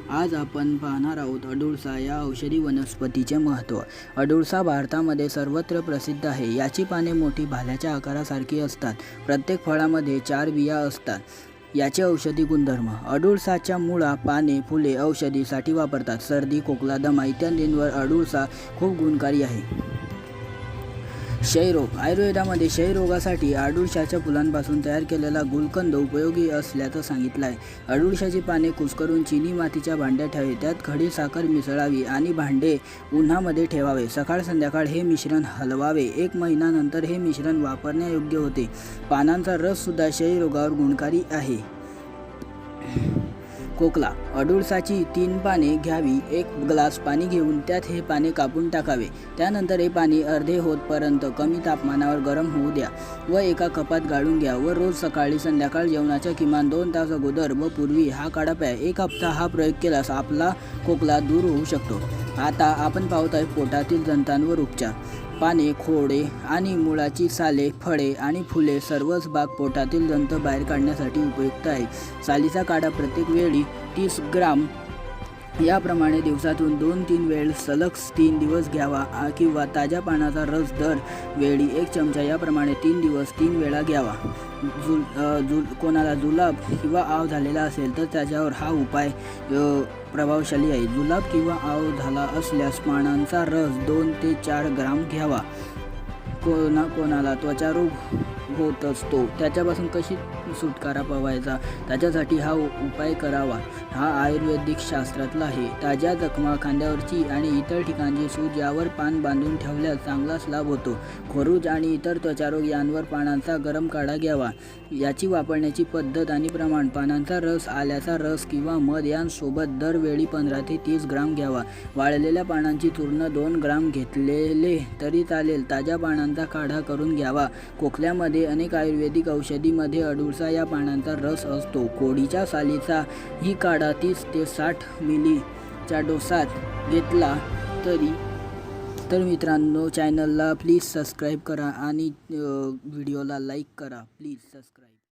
आज आपण पाहणार आहोत अडुळसा या औषधी वनस्पतीचे महत्त्व। अडुळसा भारतामध्ये सर्वत्र प्रसिद्ध आहे। याची पाने मोठी भाल्याच्या आकारासारखी असतात। प्रत्येक फळामध्ये 4 बिया असतात। याचे औषधी गुणधर्म। अडुळसाच्या मुळा, पाने, फुले औषधीसाठी वापरतात। सर्दी, खोकला, दमा इत्यादींवर अडुळसा खूप गुणकारी आहे। क्षयरोग। आयुर्वेदामध्ये क्षयरोगासाठी अडुळसाच्या फुलांपासून तयार केलेला गुलकंद उपयोगी असल्याचं सांगितलं आहे। अडुळसाची पाने कुस्करून चिनी मातीच्या भांड्यात ठेवावे, त्यात खडी साखर मिसळावी आणि भांडे उन्हामध्ये ठेवावे। सकाळ संध्याकाळ हे मिश्रण हलवावे। 1 महिन्यानंतर हे मिश्रण वापरण्यायोग्य होते। पानांचा रस सुद्धा क्षयरोगावर गुणकारी आहे। खोकला। अडुळसाची 3 पाने घ्यावी। 1 ग्लास पाणी घेऊन त्यात हे पाने कापून टाकावे। त्यानंतर हे पाणी अर्धे होतपर्यंत कमी तापमानावर गरम होऊ द्या व एका कपात गाळून घ्या व रोज सकाळी संध्याकाळ जेवणाच्या किमान 2 तास अगोदर व पूर्वी हा काढा प्या। 1 हप्ता हा प्रयोग केल्यास आपला खोकला दूर होऊ शकतो। आता आपण पाहत आहे पोटातील जंतांवर उपचार। पाने, खोडे आणि मुळाची साले, फळे आणि फुले सर्वच भाग पोटातील जंत बाहेर काढण्यासाठी उपयुक्त आहे। सालीचा काढा प्रत्येक वेळी 30 ग्राम याप्रमाणे दिवसातून 2-3 वेळ सलग 3 दिवस घ्यावा किंवा ताज्या पानाचा रस दर वेळी 1 चमचा याप्रमाणे 3 दिवस 3 वेळा घ्यावा। कोणाला जुलाब किंवा आव झालेला असेल तर त्याच्यावर हा उपाय प्रभावशाली आहे। जुलाब किंवा आव झाला असल्यास पानांचा रस 2 ते 4 ग्राम घ्यावा। कोणाला त्वचारोग होत असतो त्याच्यापासून कशी सुटकारा पावायचा त्याच्यासाठी हा उपाय करावा। हा आयुर्वेदिक शास्त्रातला आहे। ताज्या जखमा, खांद्यावरची आणि इतर ठिकाणची सूज यावर पान बांधून ठेवल्यास चांगलाच लाभ होतो। खरूज आणि इतर त्वचारोग यांवर पानांचा गरम काढा घ्यावा। याची वापरण्याची पद्धत आणि प्रमाण: पानांचा रस, आल्याचा रस किंवा मध यांसोबत दरवेळी 15 ते 30 ग्राम घ्यावा। वाळलेल्या पानांची चूर्ण 2 ग्राम घेतलेले तरी चालेल। ताज्या पानांचा काढा करून घ्यावा। खोकल्यामध्ये अनेक आयुर्वेदिक औषधीमध्ये अडुळसा या पानांचा रस असतो। कोळीच्या सालीचा ही काढा 30 ते 60 मिलीच्या डोसात घेतला तर मित्रांनो, चॅनलला प्लीज सबस्क्राईब करा आणि व्हिडिओला लाईक करा। Please subscribe.